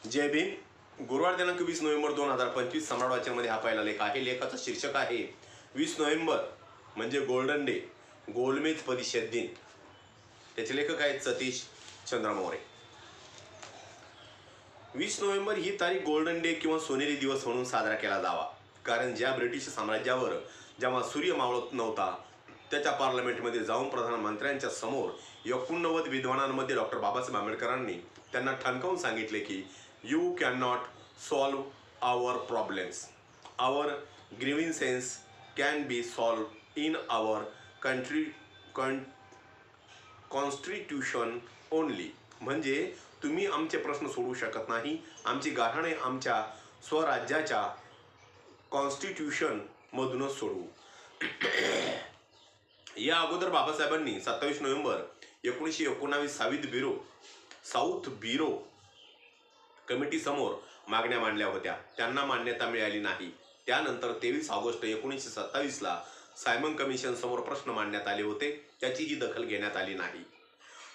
जय भीम. गुरुवार दिनांक 20 नोव्हेंबर 2025 सम्राट वाचनमध्ये हा पहिला लेख आहे. लेखाचं शीर्षक आहे 20 नोव्हेंबर म्हणजे गोल्डन डे, गोलमेज परिषद दिन. त्याचे लेखक आहेत सतीश चंद्र मोरे. 20 नोव्हेंबर ही तारीख गोल्डन डे किंवा सोनेरी दिवस म्हणून साजरा केला जावा. कारण ज्या ब्रिटिश साम्राज्यावर जेव्हा सूर्य मावळत नव्हता त्याच्या पार्लमेंटमध्ये जाऊन प्रधानमंत्र्यांच्या समोर 89 विद्वानांमध्ये डॉक्टर बाबासाहेब आंबेडकरांनी त्यांना ठणकावून सांगितले की you can not solve our problems, our grievances can be solve in our country constitution only. म्हणजे तुम्ही आमचे प्रश्न सोडवू शकत नाही, आमची गाऱ्हाणे आमच्या स्वराज्याच्या कॉन्स्टिट्यूशन मधूनच सोडवू. या अगोदर बाबासाहेबांनी 27 नोव्हेंबर 1919 साऊथ ब्युरो कमिटी समोर मागण्या मांडल्या होत्या. त्यांना मान्यता मिळाली नाही. त्यानंतर 23 ऑगस्ट 1927ला सायमन कमिशन समोर प्रश्न मांडण्यात आले होते. त्याचीही दखल घेण्यात आली नाही.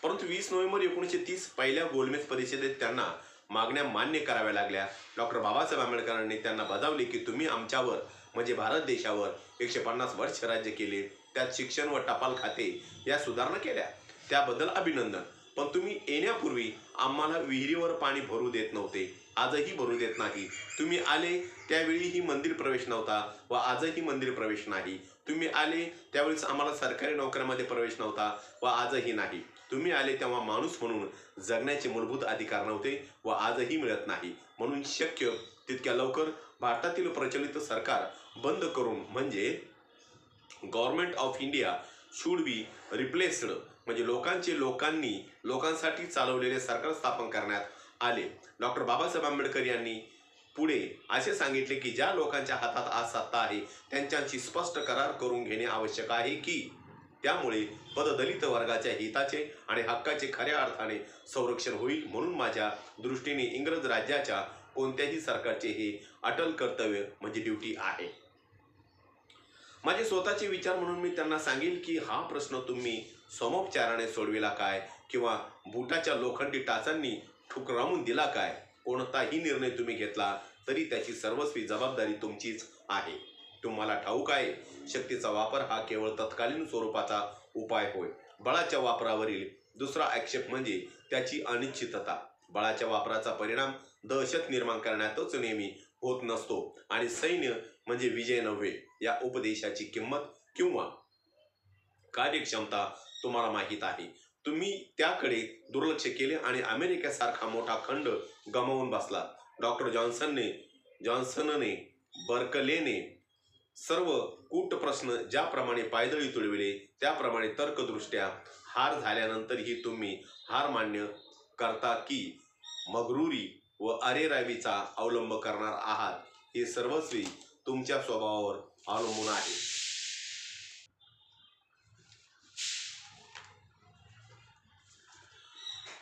परंतु 20 नोव्हेंबर 1930 पहिल्या गोलमेज परिषदेत त्यांना मागण्या मान्य कराव्या लागल्या. डॉक्टर बाबासाहेब आंबेडकरांनी त्यांना बजावले की तुम्ही आमच्यावर म्हणजे भारत देशावर 150 वर्ष राज्य केले, त्यात शिक्षण व टपाल खाते या सुधारणा केल्या, त्याबद्दल अभिनंदन. पण तुम्ही येण्यापूर्वी आम्हाला विहिरीवर पाणी भरू देत नव्हते, आजही भरू देत नाही. तुम्ही आले त्यावेळीही मंदिर प्रवेश नव्हता व आजही मंदिर प्रवेश नाही. तुम्ही आले त्यावेळेस आम्हाला सरकारी नोकऱ्यामध्ये प्रवेश नव्हता व आजही नाही. तुम्ही आले तेव्हा माणूस म्हणून जगण्याचे मूलभूत अधिकार नव्हते व आजही मिळत नाही. म्हणून शक्य तितक्या लवकर भारतातील प्रचलित सरकार बंद करून म्हणजे government of India should be replaced म्हणजे लोकांनी लोकांसाठी चालवलेले सरकार स्थापन करण्यात आले. डॉक्टर बाबासाहेब आंबेडकर यांनी पुढे असे सांगितले की ज्या लोकांच्या हातात आज सत्ता आहे त्यांच्याशी स्पष्ट करार करून घेणे आवश्यक आहे की त्यामुळे पददलित वर्गाच्या हिताचे आणि हक्काचे खऱ्या अर्थाने संरक्षण होईल. म्हणून माझ्या दृष्टीने इंग्रज राज्याच्या कोणत्याही सरकारचे हे अटल कर्तव्य म्हणजे ड्युटी आहे. माझे स्वतःचे विचार म्हणून मी त्यांना सांगेल की हा प्रश्न तुम्ही समोपचाराने सोडविला काय किंवा बुटाच्या लोखंडी टाचांनी ठुकरावून दिला काय, कोणताही निर्णय तुम्ही घेतला तरी त्याची सर्वस्वी जबाबदारी तुमचीच आहे. तुम्हाला ठाऊक आहे, शक्तीचा वापर हा केवळ तत्कालीन स्वरूपाचा उपाय होय. बळाच्या वापरावरील दुसरा आक्षेप म्हणजे त्याची अनिश्चितता. बळाच्या वापराचा परिणाम दहशत निर्माण करण्यातच नेहमी होत नसतो आणि सैन्य म्हणजे विजय नव्हे या उपदेशाची किंमत किंवा कार्यक्षमता तुम्हाला माहीत आहे. तुम्ही त्याकडे दुर्लक्ष केले आणि अमेरिकेसारखा मोठा खंड गमावून बसला. डॉक्टर जॉन्सनने बर्कलेने सर्व कूट प्रश्न ज्याप्रमाणे पायदळी तुडविले त्याप्रमाणे तर्कदृष्ट्या हार झाल्यानंतरही तुम्ही हार मान्य करता की मगरुरी व अरेरावीचा अवलंब करणार आहात हे सर्वस्वी तुमच्या स्वभावावर अवलंबून आहे.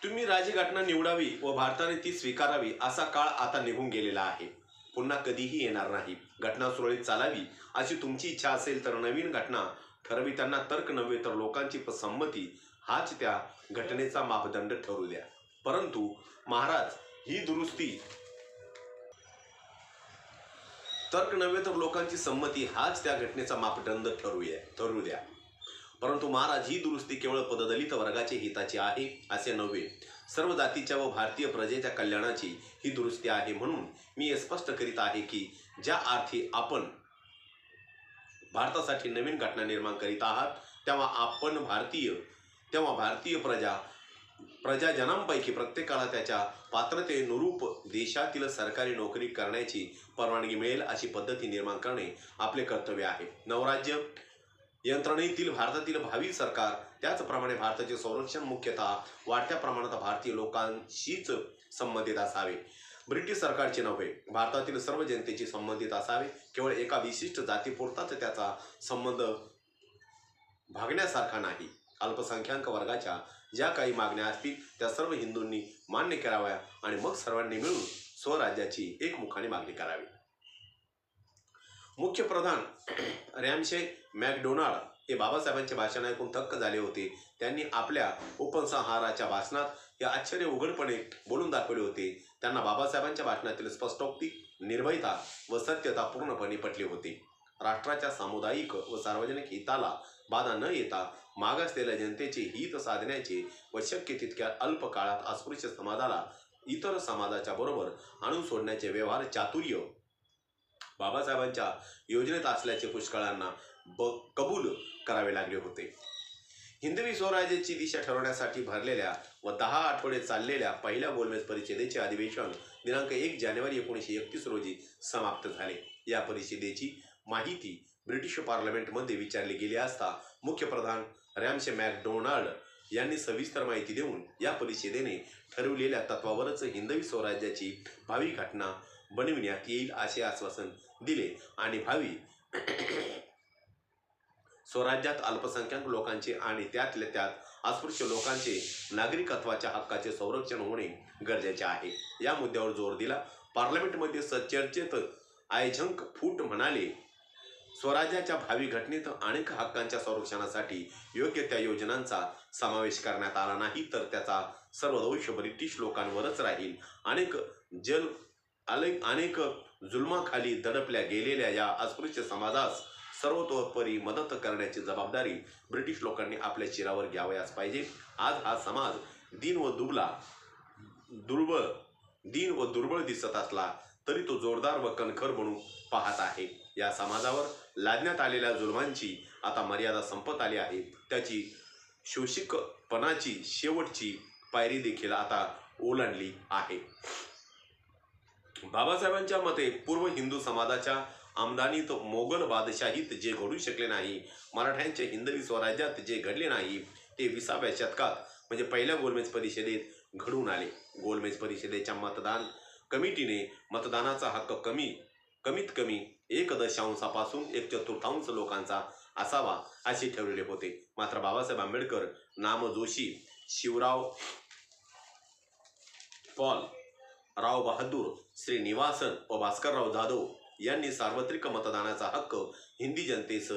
तुम्ही राजघटना निवडावी व भारताने ती स्वीकारावी असा काळ आता निघून गेलेला आहे, पुन्हा कधीही येणार नाही. घटना सुरळीत चालावी अशी तुमची इच्छा असेल तर नवीन घटना ठरविताना तर्क नव्हे तर लोकांची संमती हाच त्या घटनेचा मापदंड ठरू द्या. परंतु महाराज ही दुरुस्ती तर्क नव्हे तर लोकांची संमती हाच त्या घटनेचा मापदंड ठरू द्या. परंतु महाराज ही दुरुस्ती केवळ पददलित वर्गाचे हिताची आहे असे नव्हे, सर्व जातीच्या व भारतीय प्रजेच्या कल्याणाची ही दुरुस्ती आहे. म्हणून मी हे स्पष्ट करीत आहे की ज्या अर्थी आपण भारतासाठी नवीन घटना निर्माण करीत आहात तेव्हा भारतीय प्रजाजनांपैकी प्रत्येकाला त्याच्या पात्रतेनुरूप देशातील सरकारी नोकरी करण्याची परवानगी मिळेल अशी पद्धती निर्माण करणे आपले कर्तव्य आहे. नवराज्य यंत्रणेतील भारतातील भावी सरकार त्याचप्रमाणे भारताचे संरक्षण मुख्यतः वाढत्या प्रमाणात भारतीय लोकांशीच संबंधित असावे, ब्रिटिश सरकारचे नव्हे. भारतातील सर्व जनतेशी संबंधित असावे. केवळ एका विशिष्ट जातीपुरताच त्याचा संबंध भागण्यासारखा नाही. अल्पसंख्याक वर्गाच्या ज्या काही मागण्या असतील त्या सर्व हिंदूंनी मान्य कराव्या आणि मग सर्वांनी मिळून स्वराज्याची एकमुखाने मागणी करावी. मुख्य प्रधान रॅमशे मॅकडोनाल्ड हे बाबासाहेबांचे भाषण ऐकून थक्क झाले होते. त्यांनी आपल्या उपसंहाराच्या भाषणात हे आश्चर्य उघडपणे बोलून दाखवले होते. त्यांना बाबासाहेबांच्या भाषणातील स्पष्टोक्ती, निर्भयता व सत्यता पूर्णपणे पटली होती. राष्ट्राच्या सामुदायिक व सार्वजनिक हिताला बाधा न येता मागासलेल्या जनतेचे हित साधण्याचे व शक्य तितक्या अल्प काळात अस्पृश्य समाजाला इतर समाजाच्या बरोबर आणून सोडण्याचे व्यवहार चातुर्य बाबासाहेबांच्या योजनेत असल्याचे पुष्कळांना कबूल करावे लागले होते. हिंदवी स्वराज्याची दिशा ठरवण्यासाठी भरलेल्या व 10 आठवडे चाललेल्या पहिल्या गोलमेज परिषदेचे अधिवेशन दिनांक 1 जानेवारी 1931 रोजी समाप्त झाले. या परिषदेची माहिती ब्रिटिश पार्लमेंटमध्ये विचारली गेली असता मुख्यप्रधान रॅमशे मॅकडोनाल्ड यांनी सविस्तर माहिती देऊन या परिषदेने ठरवलेल्या तत्वावरच हिंदवी स्वराज्याची भावी घटना बनविण्यात येईल असे आश्वासन दिले आणि भावी स्वराज्यात अल्पसंख्याक लोकांचे आणि त्यातल्या त्यात अस्पृश्य लोकांचे नागरिकत्वाच्या हक्काचे संरक्षण होणे गरजेचे आहे या मुद्द्यावर जोर दिला. पार्लमेंटमध्ये चर्चेत आयझंक फूट म्हणाले, स्वराज्याच्या भावी घटनेत अनेक हक्कांच्या संरक्षणासाठी योग्य त्या योजनांचा समावेश करण्यात आला नाही तर त्याचा सर्व दोष ब्रिटिश लोकांवरच राहील. अनेक जुलमाखाली दडपल्या गेलेल्या या अस्पृश्य समाजास सर्वतोपरी मदत करण्याची जबाबदारी ब्रिटिश लोकांनी आपल्या शिरावर घ्यावयास पाहिजे. आज हा समाज दीन व दुर्बळ दिसत असला तरी तो जोरदार व कणखर बनू पाहत आहे. या समाजावर लादण्यात आलेल्या जुलमांची आता मर्यादा संपत आली आहे. त्याची शोषिकपणाची शेवटची पायरी देखील आता ओलांडली आहे. बाबासाहेबांच्या मते पूर्व हिंदू समाजाच्या आमदानीत मोगल बादशाहीत जे घडू शकले नाही, मराठ्यांच्या हिंदवी स्वराज्यात जे घडले नाही, ते 20व्या शतकात म्हणजे पहिल्या गोलमेज परिषदेत घडून आले. गोलमेज परिषदेच्या मतदान कमिटीने मतदानाचा हक्क कमीत कमी 1/4 पासून 1/4 लोकांचा असावा असे ठरवले होते. मात्र बाबासाहेब आंबेडकर, नामजोशी शिवराव पॉल, राव बहादूर, श्रीनिवासन व भास्करराव जाधव यांनी सार्वत्रिक मतदानाचा हक्क हिंदी जनतेस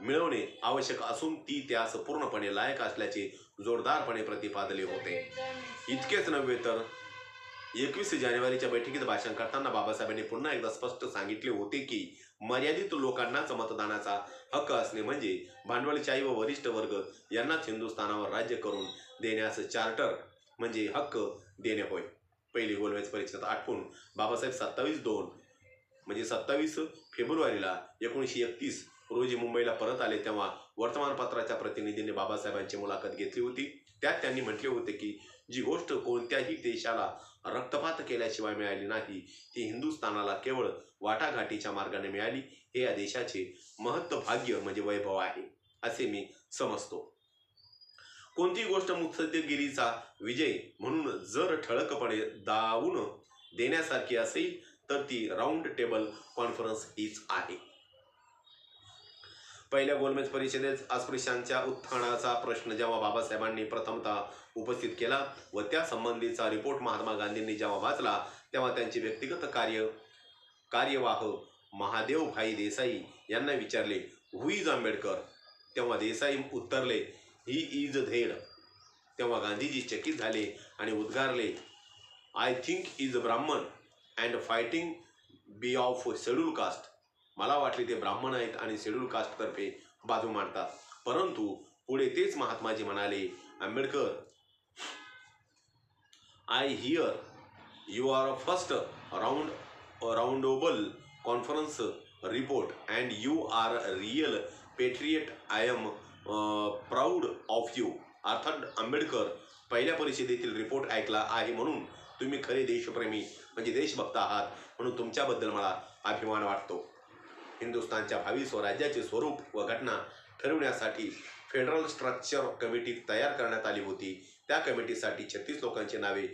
मिळवणे आवश्यक असून ती त्यास पूर्णपणे लायक असल्याचे जोरदारपणे प्रतिपादले होते. इतकेच नव्हे तर 21 जानेवारीच्या बैठकीत भाषण करताना बाबासाहेबांनी पुन्हा एकदा स्पष्ट सांगितले होते की मर्यादित लोकांनाच मतदानाचा हक्क असणे म्हणजे भांडवलशाही व वरिष्ठ वर्ग यांनाच हिंदुस्थानावर राज्य करून देण्यास चार्टर म्हणजे हक्क देणे होय. पहिली गोलमेज परिषद आटपून बाबासाहेब 27 फेब्रुवारीला 1931 रोजी मुंबईला परत आले तेव्हा वर्तमानपत्राच्या प्रतिनिधींनी बाबासाहेबांची मुलाखत घेतली होती. त्यात त्यांनी म्हटले होते की जी गोष्ट कोणत्याही देशाला रक्तपात केल्याशिवाय मिळाली नाही ती हिंदुस्थानाला केवळ वाटाघाटीच्या मार्गाने मिळाली. हे या देशाचे महत्भाग्य म्हणजे वैभव आहे असे मी समजतो. कोणती गोष्ट मुत्सद्देगिरीचा विजय म्हणून जर ठळकपणे दावून देण्यासारखी असेल तर ती राऊंड टेबल कॉन्फरन्स हीच आहे. पहिल्या गोलमेज परिषदेत अस्पृश्यांच्या उत्थानाचा प्रश्न जेव्हा बाबासाहेबांनी प्रथमतः उपस्थित केला व त्या संबंधीचा रिपोर्ट महात्मा गांधींनी जेव्हा वाचला तेव्हा त्यांचे व्यक्तिगत कार्यवाह महादेवभाई देसाई यांना विचारले, हु इज आंबेडकर? तेव्हा देसाई उत्तरले, ही इज धेड. तेव्हा गांधीजी चकित झाले आणि उद्गारले, I think is Brahmin and fighting be of scheduled caste. मला वाटले ते ब्राह्मण आहेत आणि शेड्यूल कास्टतर्फे बाजू मांडतात. परंतु पुढे तेच महात्माजी म्हणाले, Ambedkar, I hear you are first round table conference report and you are real patriot. I am proud of you. अर्थात आंबेडकर, पहिल्या परिषदेतील रिपोर्ट ऐकला आहे म्हणून तुम्ही खरे देशप्रेमी म्हणजे देशभक्त आहात म्हणून तुमच्याबद्दल मला अभिमान वाटतो. हिंदुस्थानच्या भावी स्वराज्याचे स्वरूप व घटना ठरविण्यासाठी फेडरल स्ट्रक्चर कमिटी तयार करण्यात आली होती. त्या कमिटीसाठी 36 लोकांची नावे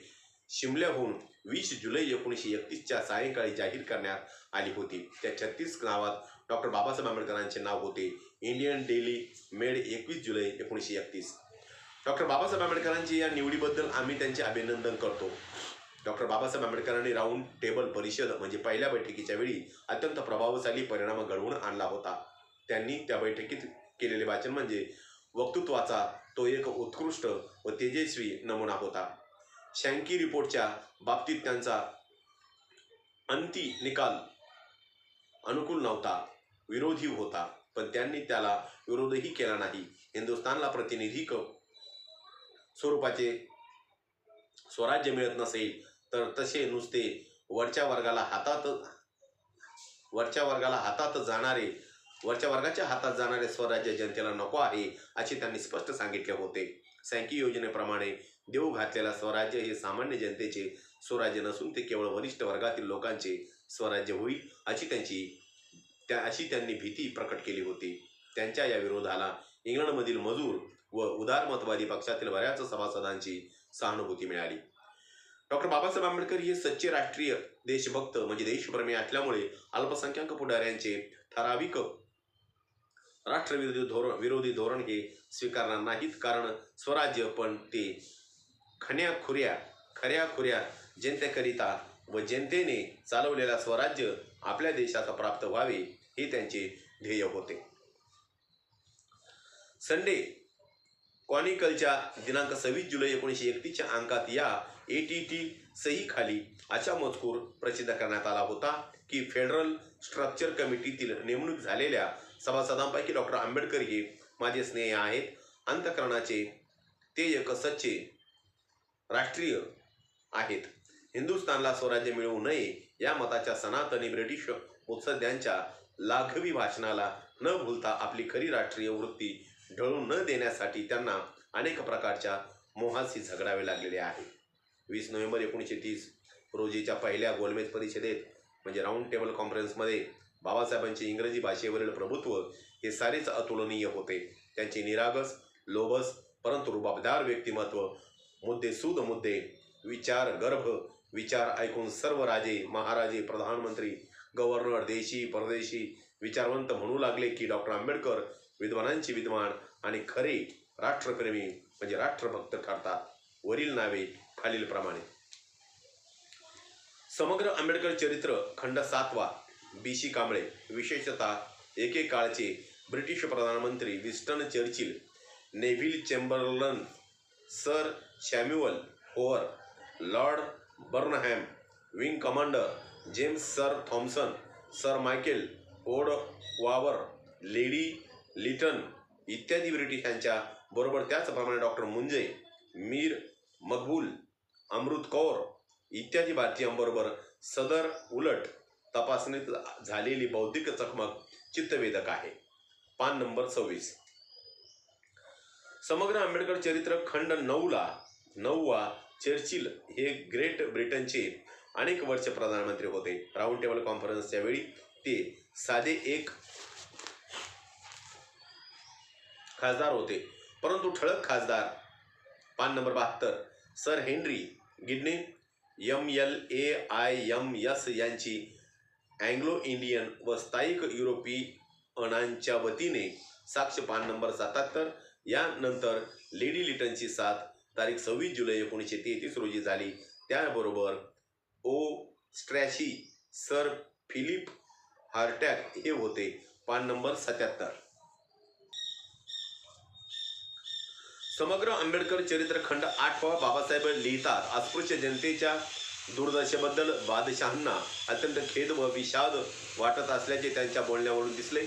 शिमल्याहून 20 जुलै 1931च्या सायंकाळी जाहीर करण्यात आली होती. त्या 36 नावात डॉक्टर बाबासाहेब आंबेडकरांचे नाव होते. इंडियन डेली मेड 21 जुलै 1931. डॉक्टर बाबासाहेब आंबेडकरांची या निवडीबद्दल आम्ही त्यांचे अभिनंदन करतो. डॉक्टर बाबासाहेब आंबेडकरांनी राऊंड टेबल परिषद म्हणजे पहिल्या बैठकीच्या वेळी अत्यंत प्रभावशाली परिणाम घडवून आणला होता. त्यांनी त्या बैठकीत केलेले वाचन म्हणजे वक्तृत्वाचा तो एक उत्कृष्ट व तेजस्वी नमुना होता. शँकी रिपोर्टच्या बाबतीत त्यांचा अंती निकाल अनुकूल नव्हता, विरोधी होता, पण त्यांनी त्याला विरोधही केला नाही. हिंदुस्थानला प्रातिनिधिक स्वरूपाचे स्वराज्य मिळत नसेल तर तसे नुसते वरच्या वर्गाच्या हातात जाणारे स्वराज्य जनतेला नको आहे असे त्यांनी स्पष्ट सांगितले होते. सँकी योजनेप्रमाणे देऊ घातलेला स्वराज्य हे सामान्य जनतेचे स्वराज्य नसून ते केवळ वरिष्ठ वर्गातील लोकांचे स्वराज्य होईल अशी त्यांनी भीती प्रकट केली होती. त्यांच्या या विरोधाला इंग्लंडमधील मजूर व उदारमतवादी पक्षातील बऱ्याच सभासदांची सहानुभूती मिळाली. डॉक्टर बाबासाहेब आंबेडकर हे सच्चे राष्ट्रीय देशभक्त म्हणजे देशप्रेमी असल्यामुळे अल्पसंख्याक पुढाऱ्यांचे ठराविक राष्ट्रविरोधी धोरण हे स्वीकारणार नाहीत. कारण स्वराज्य पण ते खऱ्याखुऱ्या जनतेकरिता व जनतेने चालवलेला स्वराज्य आपल्या देशाला प्राप्त व्हावे हे त्यांचे ध्येय होते. संडे क्रॉनिकलच्या दिनांक 26 जुलै 1931च्या अंकात या ATT सही खाली असा मजकूर प्रसिद्ध करण्यात आला होता की फेडरल स्ट्रक्चर कमिटीतील नेमणूक झालेल्या सभासदांपैकी डॉक्टर आंबेडकर हे माझे स्नेही आहेत. अंतःकरणाचे ते एक सच्चे राष्ट्रीय आहेत. हिंदुस्थानला स्वराज्य मिळवू नये या मताच्या सनातनी ब्रिटिश मुत्सद्यांच्या लाघवी भाषणाला न भूलता आपली खरी राष्ट्रीय वृत्ती ढळून न देण्यासाठी त्यांना अनेक प्रकारच्या मोहाशी झगडावे लागलेले आहे. 20 नोव्हेंबर 1930 रोजीच्या पहिल्या गोलमेज परिषदेत म्हणजे राऊंड टेबल कॉन्फरन्समध्ये बाबासाहेबांचे इंग्रजी भाषेवरील प्रभुत्व हे सारेच अतुलनीय होते. त्यांचे निरागस, लोभस परंतु रुबाबदार व्यक्तिमत्व, मुद्देसूद मुद्दे, विचार ऐकून सर्व राजे, महाराजे, प्रधानमंत्री, गव्हर्नर, देशी परदेशी विचारवंत म्हणू लागले की डॉक्टर आंबेडकर विद्वानांचे विद्वान आणि खरे राष्ट्रप्रेमी म्हणजे राष्ट्रभक्त ठरतात. वरील नावे खालीलप्रमाणे. समग्र आंबेडकर चरित्र खंड 7वा. BC कांबळे. विशेषतः एकेकाळचे ब्रिटिश प्रधानमंत्री Winston Churchill, Neville Chamberlain, sir Samuel Hoare, lord Burnham, wing commander James sir Thomson, sir Michael O'Dwyer, lady Lytton इत्यादी ब्रिटिशांच्या बरोबर त्याचप्रमाणे डॉक्टर मुंजे, मीर मकबूल, अमृत कौर इत्यादी भारतीयांबरोबर सदर उलट तपासणीत झालेली बौद्धिक चकमक चित्तवेधक आहे. पान नंबर 26. समग्र आंबेडकर चरित्र खंड 9वा. चर्चिल हे ग्रेट ब्रिटनचे अनेक वर्ष प्रधानमंत्री होते. राऊंड टेबल कॉन्फरन्सच्या वेळी ते साधे एक खासदार होते, परंतु ठळक खासदार. पान नंबर 72. सर हेनरी गिडने MLAIMS यांची अँग्लो इंडियन व स्थायिक युरोपियनांच्या वतीने साक्ष. पान नंबर 77. यानंतर लेडी लिटनची साथ तारीख 26 जुलै 1933 रोजी झाली. त्याबरोबर स्ट्रॅशी, सर फिलिप हार्टॅग हे होते. पान नंबर 77. समग्र आंबेडकर चरित्र खंड 8वा. बाबासाहेब लिहितात, अस्पृश्य जनतेच्या दुर्दशेबद्दल बादशहांना अत्यंत खेद व विषाद वाटत असल्याचे त्यांच्या बोलण्यावरून दिसले.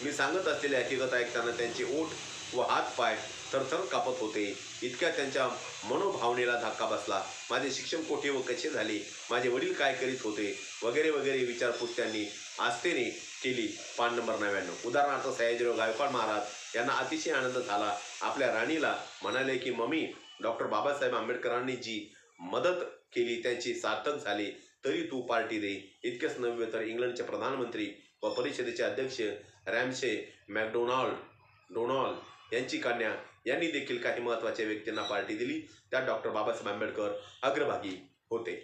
मी सांगत असलेली हकीकत ऐकताना त्यांचे ओठ व हातपाय थरथर कापत होते. इतक्या त्यांच्या मनोभावनेला धक्का बसला. माझे शिक्षण कोठे व कसे झाले, माझे वडील काय करीत होते वगैरे वगैरे विचारपूस त्यांनी आस्थेने केली. पान नंबर 99. उदाहरणार्थ सयाजीराव गायकवाड महाराज यांना अतिशय आनंद झाला. आपल्या राणीला म्हणाले की मम्मी, डॉक्टर बाबासाहेब आंबेडकरांनी जी मदत केली त्यांची सार्थक झाले, तरी तू पार्टी दे. इतकेच नव्हे तर इंग्लंडचे प्रधानमंत्री व परिषदेचे अध्यक्ष रॅमसे मॅकडोनाल्ड यांची कन्या यांनी देखील काही महत्त्वाच्या व्यक्तींना पार्टी दिली. त्यात डॉक्टर बाबासाहेब आंबेडकर अग्रभागी होते.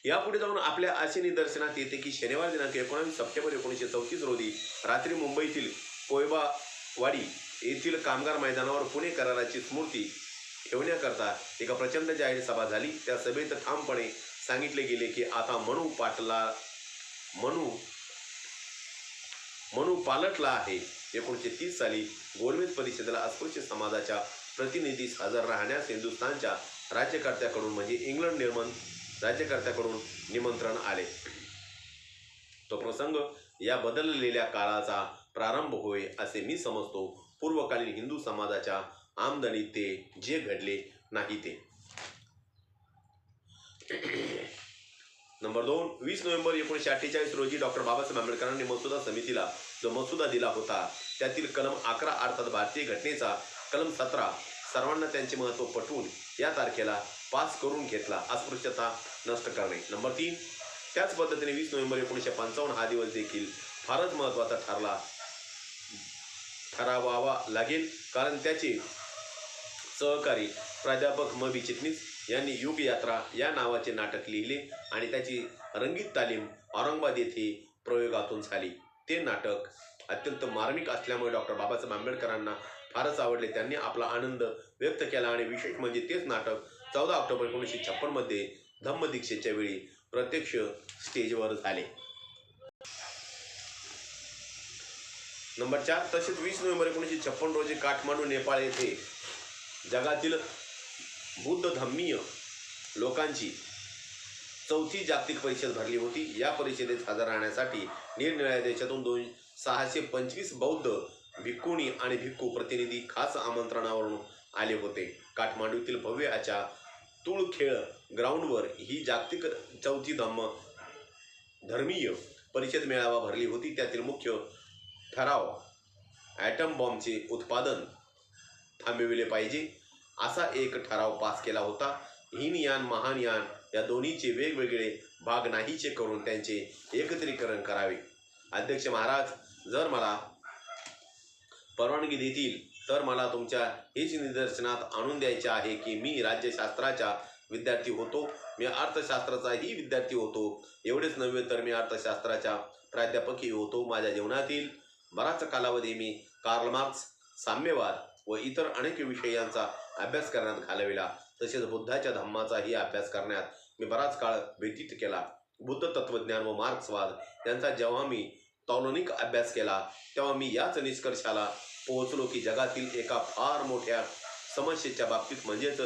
यापुढे जाऊन आपल्या असे निदर्शनात येते की शनिवार दिनांक 19 सप्टेंबर 1934 रोजी रात्री मुंबईतील कोयबावाडी येथील कामगार मैदानावर पुणे कराराची स्मृती ठेवण्याकरता एका प्रचंड जाहीर सभा झाली. त्या सभेत ठामपणे सांगितले गेले की आता मनू पालटला आहे. 1930 साली गोलमेज परिषदेला अस्पृश्य समाजाच्या प्रतिनिधीस हजर राहण्यास हिंदुस्थानच्या राज्यकर्त्याकडून म्हणजे इंग्लंड राज्यकर्त्याकडून निमंत्रण आले. तो प्रसंग या बदललेल्या काळाचा प्रारंभ होय असे मी समजतो. पूर्वकालीन हिंदू समाजाच्या आमदनीत ते जे घडले नाही ते. नंबर 2, 20 नोव्हेंबर 1948 रोजी डॉक्टर बाबासाहेब आंबेडकरांनी मसुदा समितीला जो मसुदा दिला होता त्यातील कलम 11 अर्थात भारतीय घटनेचा कलम 17 सर्वांना त्यांचे महत्त्व पटवून या तारखेला पास करून घेतला. अस्पृश्यता नष्ट करणे. नंबर 3, त्याच पद्धतीने 20 नोव्हेंबर 1955 हा दिवस देखील फारच महत्त्वाचा ठरावावा लागेल, कारण त्याचे सहकारी प्राध्यापक म. बी. चिटणीस यांनी युग यात्रा या नावाचे नाटक लिहिले आणि त्याची रंगीत तालीम औरंगाबाद येथे प्रयोगातून झाली. ते नाटक अत्यंत मार्मिक असल्यामुळे डॉक्टर बाबासाहेब आंबेडकरांना फारच आवडले. त्यांनी आपला आनंद व्यक्त केला आणि विशेष म्हणजे तेच नाटक 14 ऑक्टोबर 1956 मध्ये धम्मदीक्षेच्या वेळी प्रत्यक्ष स्टेजवर झाले. नंबर 4, तसेच 20 नोव्हेंबर 1956 रोजी काठमांडू नेपाळ येथे जगातील बुद्ध धम्मीय लोकांची 4थी जागतिक परिषद भरली होती. या परिषदेत हजर राहण्यासाठी निरनिराळ्या देशातून 625 बौद्ध भिक्खुनी आणि भिक्खू प्रतिनिधी खास आमंत्रणावरून आले होते. काठमांडूतील भव्य अशा तुळखेळ ग्राउंडवर ही जागतिक 4थी धर्मीय परिषद मेळावा भरली होती. त्यातील मुख्य ठराव ॲटम बॉम्बचे उत्पादन थांबविले पाहिजे असा एक ठराव पास केला होता. हीनयान महायान या दोन्हीचे वेगवेगळे भाग नाहीचे करून त्यांचे एकत्रीकरण करावे. अध्यक्ष महाराज, जर मला परवानगी देतील तर मला तुमच्या हेच निदर्शनात आणून द्यायचे आहे की मी राज्यशास्त्राचा विद्यार्थी होतो. मी अर्थशास्त्राचाही विद्यार्थी होतो. एवढेच नव्हे तर मी अर्थशास्त्राचा प्राध्यापकही होतो. माझ्या जीवनातील बराच कालावधी मी कार्ल मार्क्स, साम्यवाद व इतर अनेक विषयांचा अभ्यास करण्यात घालविला. तसेच बुद्धाच्या धम्माचाही अभ्यास करण्यात मी बराच काळ व्यतीत केला. बुद्ध तत्वज्ञान व मार्क्सवाद यांचा जेव्हा मी तौलनिक अभ्यास केला तेव्हा मी याच निष्कर्षाला पोहोचलो की जगातील एका फार मोठ्या समस्येच्या बाबतीत म्हणजेच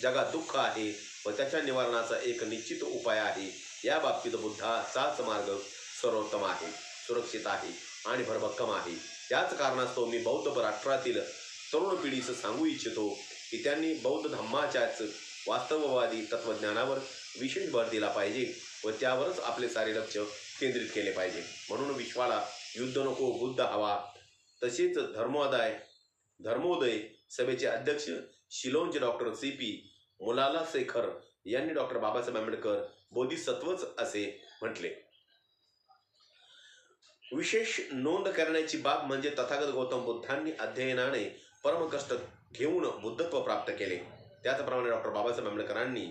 जगात दुःख आहे व त्याच्या निवारणाचा एक निश्चित उपाय आहे. या बाबतीत बुद्धाचाच मार्ग सर्वोत्तम आहे, सुरक्षित आहे आणि भरभक्कम आहे. याच कारणास्तव मी बौद्ध राष्ट्रातील तरुण पिढीस सांगू इच्छितो की त्यांनी बौद्ध धम्माच्याच वास्तववादी तत्वज्ञानावर विशेष भर दिला पाहिजे व त्यावरच आपले सारे लक्ष केंद्रित केले पाहिजे. म्हणून विश्वाला युद्ध नको, बुद्ध हवा. तसेच धर्मोदय सभेचे अध्यक्ष शिलोंचे डॉक्टर C.P. मुलाला शेखर यांनी डॉक्टर बाबासाहेब आंबेडकर बोधिसत्वच असे म्हटले. विशेष नोंद करण्याची बाब म्हणजे तथागत गौतम बुद्धांनी अध्ययनाने परमकष्ट घेऊन बुद्धत्व प्राप्त केले. त्याचप्रमाणे डॉक्टर बाबासाहेब आंबेडकरांनी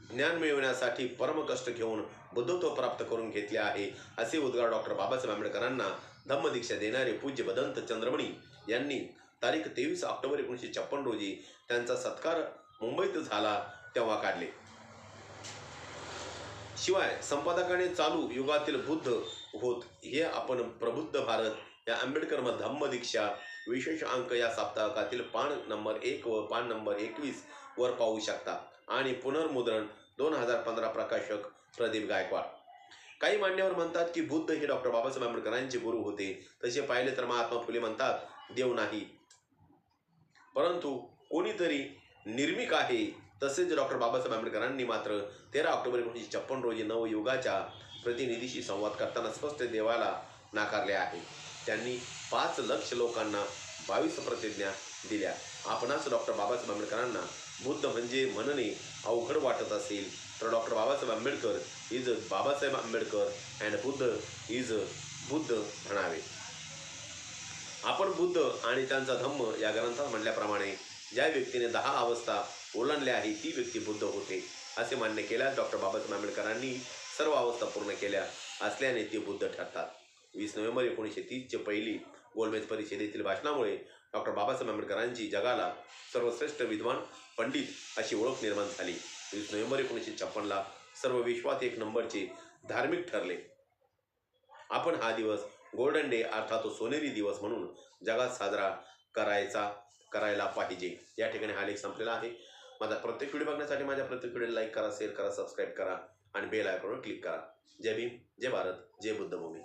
ज्ञान मिळवण्यासाठी परमकष्ट घेऊन बुद्धत्व प्राप्त करून घेतले आहे असे उद्गार डॉक्टर बाबासाहेब आंबेडकरांना धम्मदीक्षा देणारे पूज्य भदंत चंद्रमणी यांनी तारीख 23 ऑक्टोबर 1956 रोजी त्यांचा सत्कार मुंबईत झाला तेव्हा काढले. शिवाय संपादकाने चालू युगातील बुद्ध होत हे आपण प्रबुद्ध भारत या आंबेडकर धम्मदीक्षा विशेष अंक या साप्ताहिकातील पान नंबर 1 व पान नंबर 21 वर पाहू शकता आणि पुनर्मुद्रण 2015 प्रकाशक प्रदीप गायकवाड. काही मान्यवर म्हणतात की बुद्ध हे डॉक्टर बाबासाहेब आंबेडकरांचे गुरु होते. तसे पाहिले तर महात्मा फुले म्हणतात देव नाही परंतु कोणीतरी निर्मिक आहे. तसेच डॉक्टर बाबासाहेब आंबेडकरांनी मात्र 13 ऑक्टोबर 1956 रोजी नवयुगाच्या प्रतिनिधीशी संवाद करताना स्पष्ट देवाला नाकारले आहे. त्यांनी 5 लाख लोकांना 22 प्रतिज्ञा दिल्या. आपणास डॉक्टर बाबासाहेब आंबेडकरांना बुद्ध म्हणजे म्हणणे अवघड वाटत असेल तर doctor Babasaheb Ambedkar is Babasaheb Ambedkar and Buddha is Buddha म्हणावे. आपण बुद्ध आणि त्यांचा धम्म या ग्रंथात म्हटल्याप्रमाणे ज्या व्यक्तीने 10 अवस्था ओलांडल्या आहे ती व्यक्ती बुद्ध होते असे मान्य केल्यास डॉक्टर बाबासाहेब आंबेडकरांनी सर्व अवस्था पूर्ण केल्या असल्याने ते बुद्ध ठरतात. 20 नोव्हेंबर 1930 पहिली गोलमेज परिषदेतील भाषणामुळे डॉक्टर बाबासाहेब आंबेडकरांची जगाला सर्वश्रेष्ठ विद्वान पंडित अशी ओळख निर्माण झाली. 20 नोव्हेंबर 1956 सर्व विश्वात 1 नंबरचे धार्मिक ठरले. आपण हा दिवस गोल्डन डे अर्थात सोनेरी दिवस म्हणून जगात साजरा करायला पाहिजे. या ठिकाणी हा लेख संपलेला आहे. माझा प्रत्येक व्हिडिओ बघण्यासाठी माझ्या प्रत्येक व्हिडिओ लाईक करा, शेअर करा, सबस्क्राईब करा आणि बेल आयकॉनवर क्लिक करा. जय भीम, जय भारत, जय बुद्धभूमी.